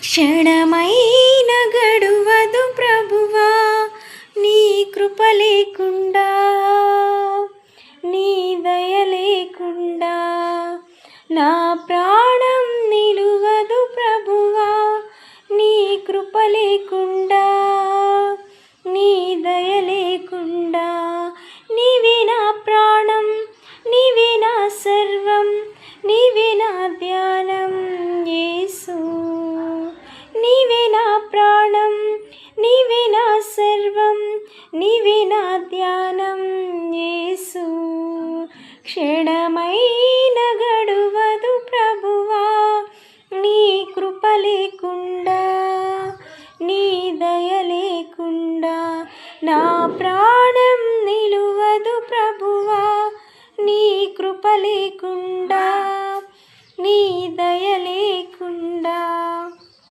క్షణమైన గడువదు ప్రభువా నీ కృప లేకుండా, నీ దయ లేకుండా. నా ప్రాణం నిలువదు ప్రభువా నీ కృప లేకుండా, నీ దయ లేకుండా. నీవే నా ప్రాణం, నీవే నా సర్వం, నీవే నా ధ్యానం యేసు. నీవే నా ప్రాణం, నీవే నా సర్వం, నీవే నా ధ్యానం యేసు. క్షణమైన గడువదు ప్రభువా నీ కృప లేకుండా, నీ దయ లేకుండా. నా ప్రాణం నిలువదు ప్రభువా నీ కృప లేకుండా.